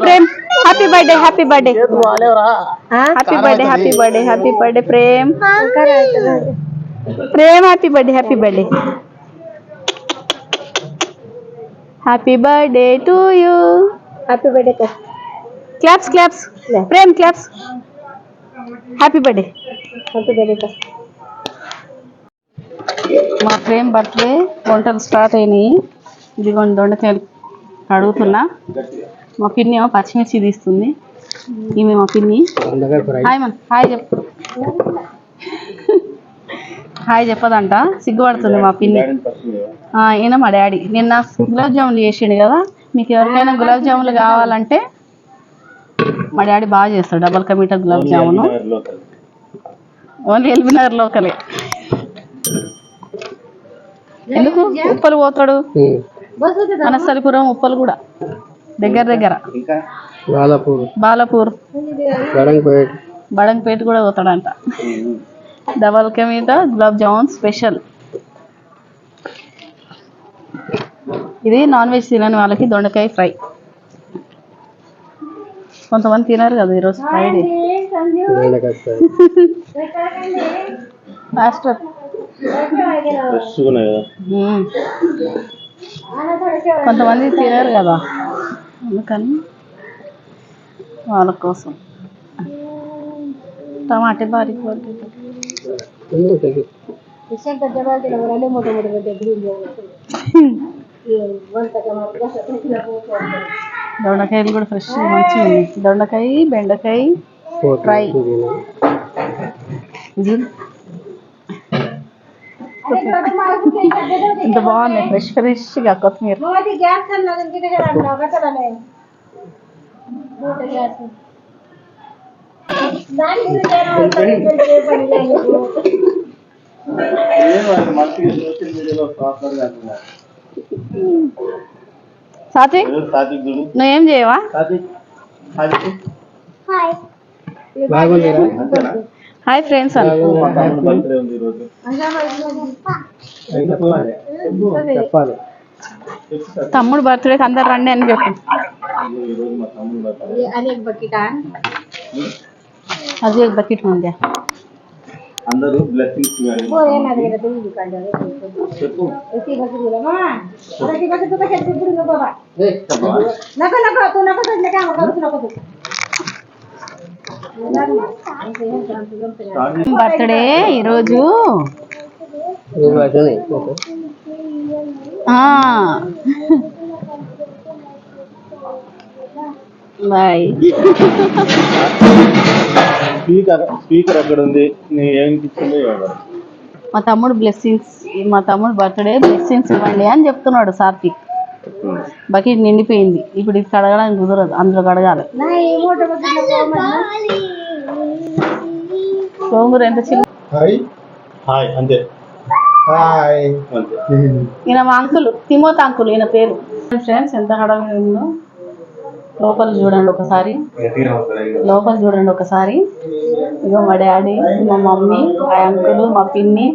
Prem Prem happy birthday happy birthday happy birthday happy birthday happy birthday Prem Prem happy birthday happy birthday happy birthday to you happy birthday claps claps Prem claps happy birthday happy birthday మా Prem birthday వంటలు start అయినాయి. ఇదిగోండి దొండకాయలు అడుగుతున్నా. మా పిన్ని ఏమో పచ్చిమిర్చి తీస్తుంది. ఈమె మా పిన్ని. హాయ్ మన హాయ్ చెప్పు. హాయ్ చెప్పదంట, సిగ్గుపడుతుంది మా పిన్ని. ఈయన మా డాడీ. నిన్న గులాబ్ జాములు చేసిండు కదా, మీకు ఎవరికైనా గులాబ్ జాములు కావాలంటే మా డాడీ బాగా చేస్తాడు. డబల్ కా మీఠా గులాబ్ జామును. ఓన్లీ ఎల్బీనగర్ లోకలే. ఎందుకు ఉప్పలు పోతాడు, అనసరిపురం ఉప్పలు కూడా దగ్గర దగ్గర. బాలాపూర్ బడంగపేట కూడా పోతాడంట. Double ka meetha gulab jamun special. ఇది నాన్ వెజ్ తినని వాళ్ళకి దొండకాయ ఫ్రై. కొంతమంది తినారు కదా ఈరోజు ఫ్రైడే. మాస్టర్ కొంతమంది తినారు కదా, అందుకని వాళ్ళ కోసం టమాటే బారీ దొండకాయలు కూడా ఫ్రెష్ మంచిగా ఉన్నాయి. దొండకాయ బెండకాయ ఫ్రై. ఇంత బాగున్నాయి ఫ్రెష్ ఫ్రెష్గా కొత్తిమీర. సాత్విక్ నువ్వేం చేయవా? Hi friends. తమ్ముడు బర్త్డేకి అందరు రండి అని చెప్పు. అది ఒక బకెట్ ఉంది. అందరూ బ్లెస్సింగ్స్ బర్త్డే ఈరోజు. బాయ్. స్పీకర్ అక్కడ ఉంది. మా తమ్ముడు బ్లెస్సింగ్స్, మా తమ్ముడు బర్త్డే బ్లెస్సింగ్స్ ఇవ్వండి అని చెప్తున్నాడు సాత్విక్. బకెట్ నిండిపోయింది. ఇప్పుడు ఇది కడగడానికి కుదరదు, అందులో కడగాలి. సోమూరు ఎంత చిన్న. ఈయన మా అంకుల్ తిమోత్ అంకుల్, ఈయన పేరు. ఫ్రెండ్స్ ఎంత హడావిడి ఉందో. లోపల చూడండి ఒకసారి, లోపల చూడండి ఒకసారి. ఇగో మా డాడీ, మా మమ్మీ, మా అంకుల్, మా పిన్ని,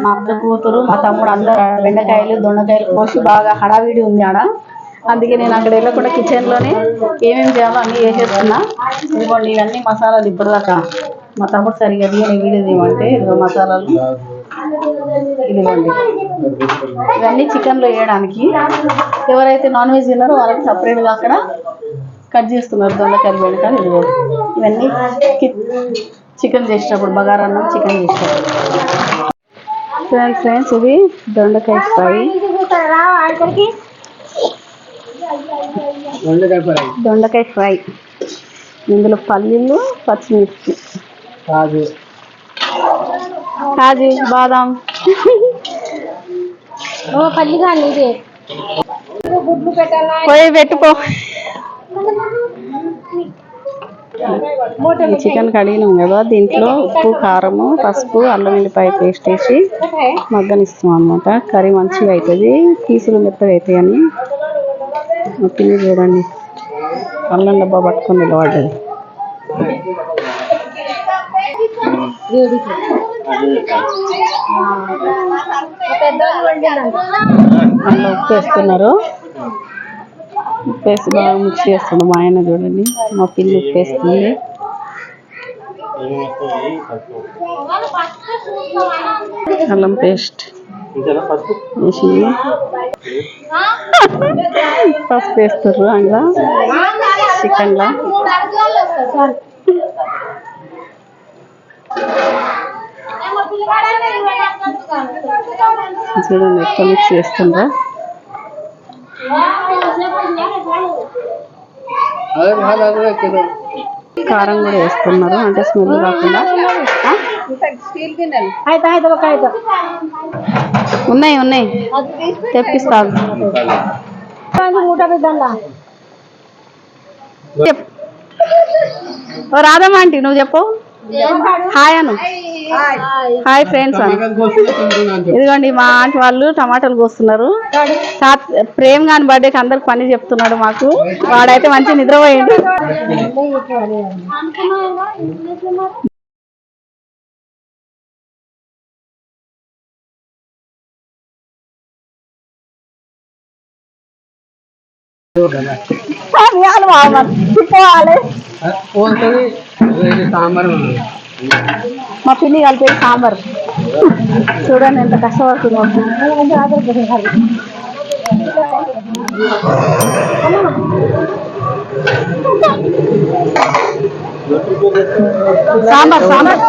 మా అక్క కూతురు, మా తమ్ముడు అందరు బెండకాయలు దొండకాయలు కోసి బాగా హడావిడి ఉంది ఆడ. అందుకే నేను అక్కడ వెళ్ళకుండా కిచెన్లోనే ఏమేమి చేయాలో అన్నీ చేసేస్తున్నా. ఇదిగోండి ఇవన్నీ మసాలాలు. ఇప్పుడు దాకా మా తమ్ముడు సరిగ్గా తీయని వీడియో తీయమంటే ఇదిగో మసాలాలు. ఇదిగోండి ఇవన్నీ చికెన్లో వేయడానికి. ఎవరైతే నాన్ వెజ్ తిన్నారో వాళ్ళకి సపరేట్గా అక్కడ కట్ చేస్తున్నారు దొండకాయలు బెండకాయలు. ఇదిగో ఇవన్నీ చికెన్ చేసేటప్పుడు, బగారన్నం చికెన్ చేసేటప్పుడు. ఫ్రెండ్స్ ఇది దొండకాయ ఫ్రై. దొండకాయ ఫ్రై. ఇందులో పల్లీలు, పచ్చిమిర్చి, కాజు, బాదం. పోయి పెట్టుకో. చికెన్ కడిగినాం కదా, దీంట్లో ఉప్పు, కారము, పసుపు, అల్లం వెల్లిపాయ పేస్ట్ వేసి మగ్గనిస్తాం అన్నమాట. కర్రీ మంచిగా అవుతుంది, పీసులు మెత్తగా అవుతాయి అని. తిని చూడండి. అల్లం డబ్బా పట్టుకొని నిలబడ్డది. అందులో ఉప్పు వేస్తున్నారు. ఉప్పేసి బాగా మిక్స్ చేస్తుండు మా ఆయన. చూడండి మా పిల్లి ఉప్పేస్తుంది. అల్లం పేస్ట్ వేసింది. పసుపు వేస్తారు అందులో చికెన్లో. చూడండి ఎక్కువ మిక్స్ చేస్తుండ్రా. కారం కూడా వేస్తున్నారు అంటే స్మెల్ రాకుండా. ఉన్నాయి ఉన్నాయి తెప్పిస్తాను. రాధమ్మ ఆంటీ నువ్వు చెప్పు. హాయ్ అను. హాయ్ ఫ్రెండ్స్ అను. ఇదిగోండి మా ఆంటీ వాళ్ళు టమాటాలు కోస్తున్నారు. ప్రేమ్ గాని బర్త్డేకి అందరికి పని చెప్తున్నాడు మాకు. వాడైతే మంచి నిద్రపోయిండు. మా పిల్లి కలిపి సాంబార్ చూడండి ఎంత కష్టపడుతుందో. సాంబార్ సాంబార్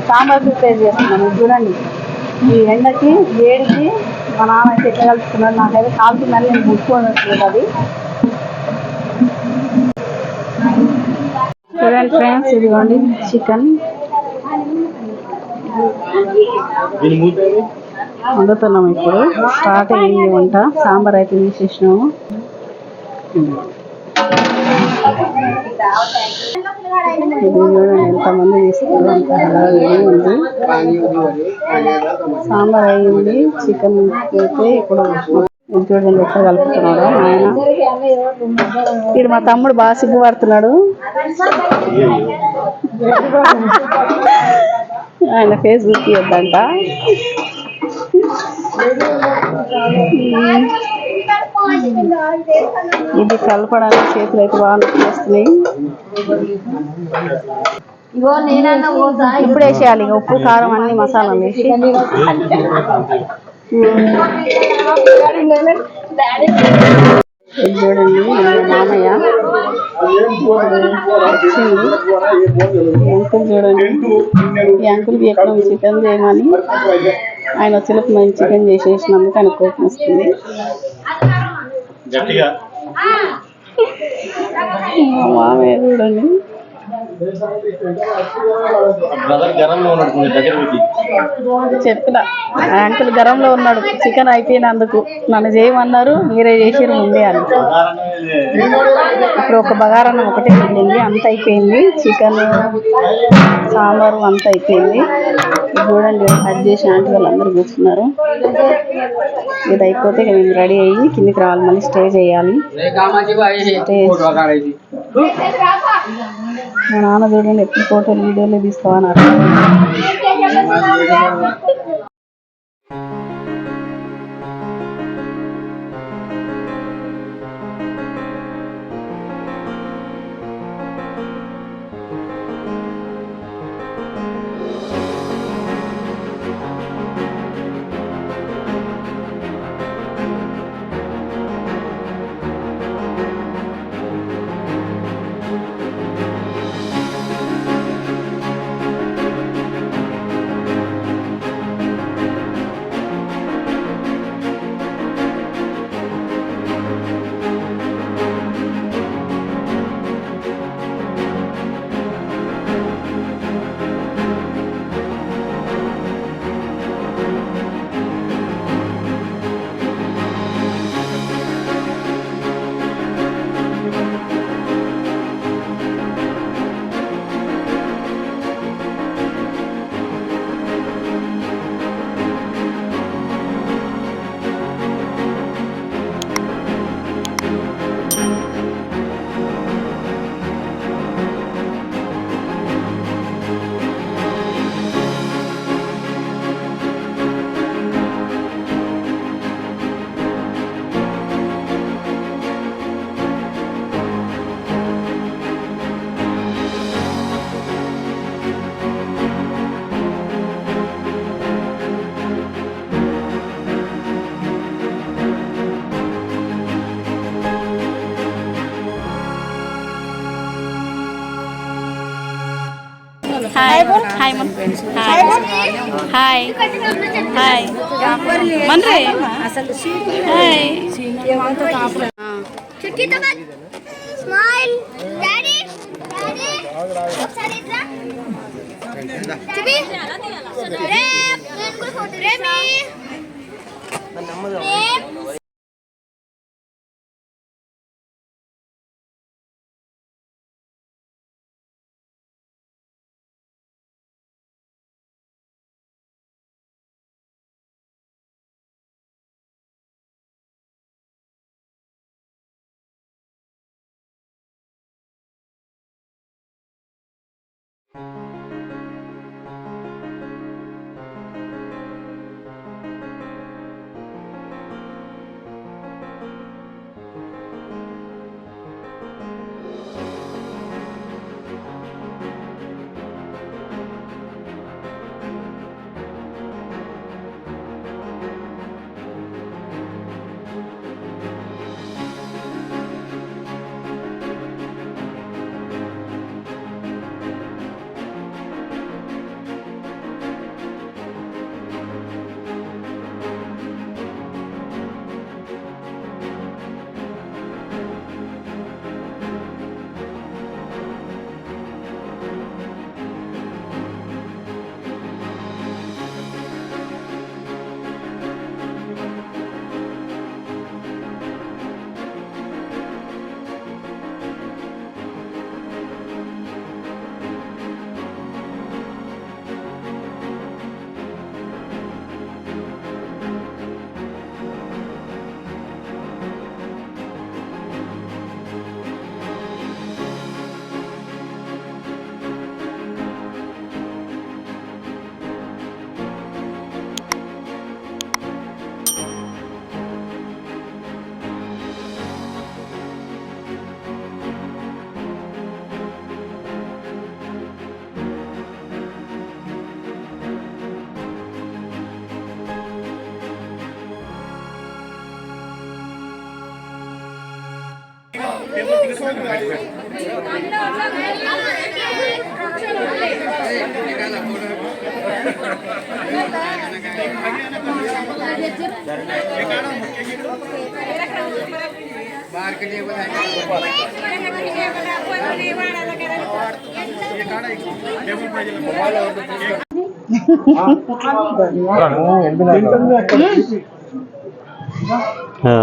సాంబార్ ప్రిపేర్ చేస్తున్నాను. చూడండి ఈ ఎండకి వేడికి మా నాన్న అయితే ఎట్లా కలుపుతున్నాడు. నాకైతే కాలుతుందని నేను ముట్టుకోనట్లేదు. అది చూడండి ఫ్రెండ్స్, ఇదిగోండి చికెన్ వండుతున్నాము. ఇప్పుడు స్టార్ట్ అయ్యింది వంట. సాంబార్ అయితే తీసేసినాము. ఇది చూడండి ఎంతమంది తీసుకున్నారు. అంత హడావిడి ఉంది. సాంబార్ అయ్యింది. చికెన్ అయితే ఇప్పుడు చూడండి ఎట్లా కలుపుతున్నాడు ఆయన. ఇది మా తమ్ముడు బాగా సిగ్గుపడుతున్నాడు. ఆయన ఫేస్ చూపియద్దంట. ఇది కలపడానికి చేతులు అయితే బాగా నొప్పేస్తున్నాయి. ఇప్పుడు వేసేయాలి ఇక ఉప్పు కారం అన్ని మసాలాలు వేసి. చూడండి మామయ్య వచ్చింది. అంకుల్ చూడండి, ఈ అంకుల్కి ఎక్కడ చికెన్ చేయమని ఆయన వచ్చేలోపు మేము చికెన్ చేసేసినందుకు ఆయన కోపం వస్తుంది. మామయ్య చూడండి చెప్పిన అంకుల్ గరంలో ఉన్నాడు. చికెన్ అయిపోయినందుకు నన్ను చేయమన్నారు, మీరే చేసారు ముందే అని. ఇప్పుడు ఒక బగారన్నం ఒకటే మిగిలింది. అంత అయిపోయింది. చికెన్ సాంబారు అంత అయిపోయింది. చూడండి కట్ చేసి ఆంటీ వాళ్ళందరూ కూర్చున్నారు. ఇది అయిపోతే ఇక మేము రెడీ అయ్యి కిందికి రావాలి. మళ్ళీ స్టే చేయాలి. మా నాన్న చూడండి ఎప్పుడు ఫోటోలు వీడియోలు తీసుకోవాలి. హాయ్ హాయ్ హాయ్ మన్రే హాయ్ స్మైల్ డాడీ డాడీ ఒకసారి ఇట్లా చూపి రేప్ నేను కూడా ఫోటో రేమి రేప్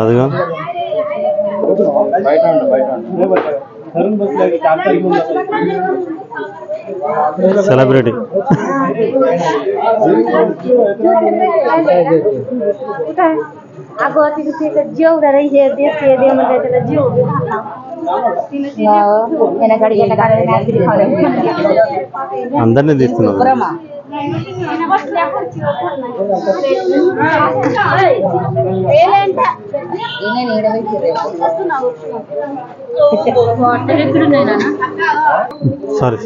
అదిగా सेलिब्रिटी अगो तिथे जेवढा रही है देते दे म्हणजे त्याला जेव एना गाडी एना गाडी అందరినీ తీసుకున్నారు సారీ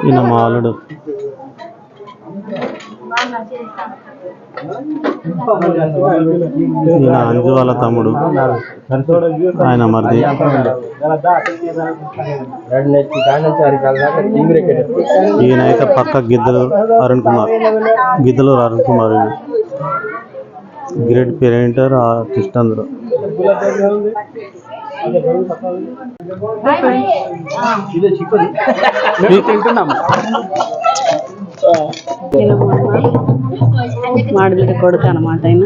ఈయన మా అల్లుడు ఈయన అంజు వాళ్ళ తమ్ముడు ఆయన మరిది ఈయన అయితే పక్క గిద్దలు అరుణ్ కుమార్ గ్రేట్ పేరెంటర్ ఆర్టిస్ట్ అందరూ మాడిబిడ్డ కొడుకు అనమాట ఆయన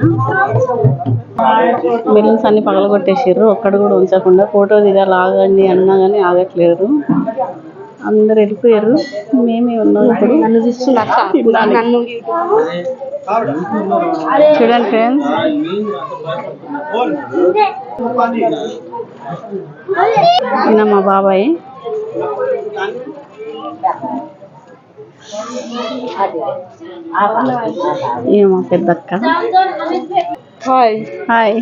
మిల్స్ అన్ని పగలగొట్టేసారు ఒక్కడు కూడా ఉంచకుండా ఫోటో దిగాలి ఆగండి అన్నా కానీ ఆగట్లేరు అందరు వెళ్ళిపోయారు మేమే ఉన్నాం ఇప్పుడు చూడండి ఫ్రెండ్స్ ఈయన మా బాబాయ్ ఈయన మా పెద్దక్క హాయ్ హాయ్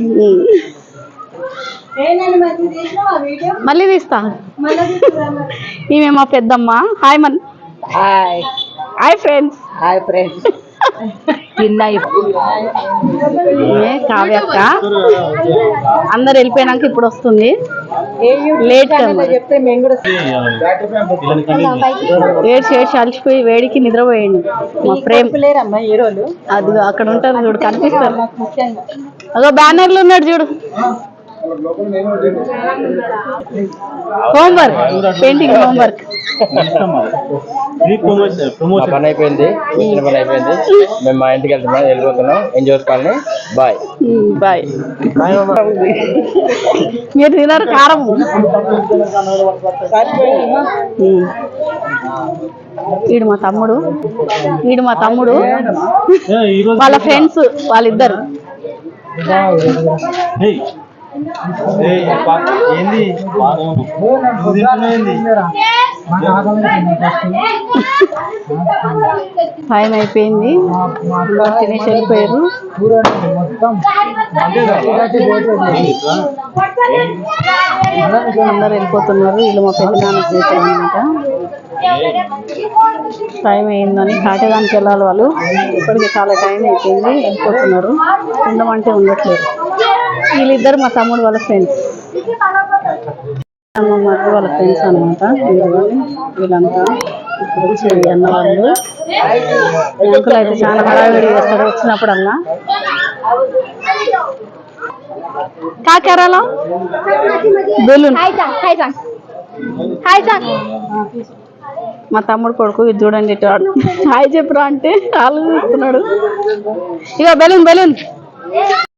మళ్ళీ తీస్తా ఈమె మా పెద్దమ్మ హాయ్ హాయ్ హాయ్ ఫ్రెండ్స్ కావ్యక్క అందరు వెళ్ళిపోయినాక ఇప్పుడు వస్తుంది. లేట్ చెప్తే మేము కూడా ఏడ్చి అలసిపోయి వేడికి నిద్రపోయింది మా ప్రేమ్. లేరమ్మా హీరోలు అది అక్కడ ఉంటారు చూడు, కనిపిస్తారు. ముఖ్యంగా అదో బ్యానర్లు ఉన్నాడు చూడు. Homework, painting homework. పని అయిపోయింది, ఇచ్చిన పని అయిపోయింది. మేము మా ఇంటికి వెళ్తున్నాం, వెళ్ళిపోతున్నాం. ఎంజాయ్ చేసుకోవాలని. Bye bye. మీరు తినరు కారం. వీడు మా తమ్ముడు, వాళ్ళ ఫ్రెండ్స్ వాళ్ళిద్దరు. ఏంది టైం అయిపోయింది, తినేసి వెళ్ళిపోయారు. అందరు వెళ్ళిపోతున్నారు. వీళ్ళు మా పెద్దనాన్న కూతురు అనమాట. టైం అయిందని కాటేదానికి వెళ్ళాలి వాళ్ళు. ఇప్పటికి చాలా టైం అయిపోయింది, వెళ్ళిపోతున్నారు. ఉండమంటే ఉండట్లేదు. వీళ్ళిద్దరు మా తమ్ముడు వాళ్ళ ఫ్రెండ్స్, అమ్మమ్మ వాళ్ళ ఫ్రెండ్స్ అనమాట. వీళ్ళంతా ఇప్పుడు వచ్చేది అన్న వాళ్ళు. అంకుల్ అయితే చాలా హడావిడి చేస్తాడు వచ్చినప్పుడల్లా. కాకరాలో బెలూన్. మా తమ్ముడు కొడుకు ఇది చూడండి, హాయ్ చెప్పురా అంటే కాళ్ళు చూస్తున్నాడు. ఇక బెలూన్.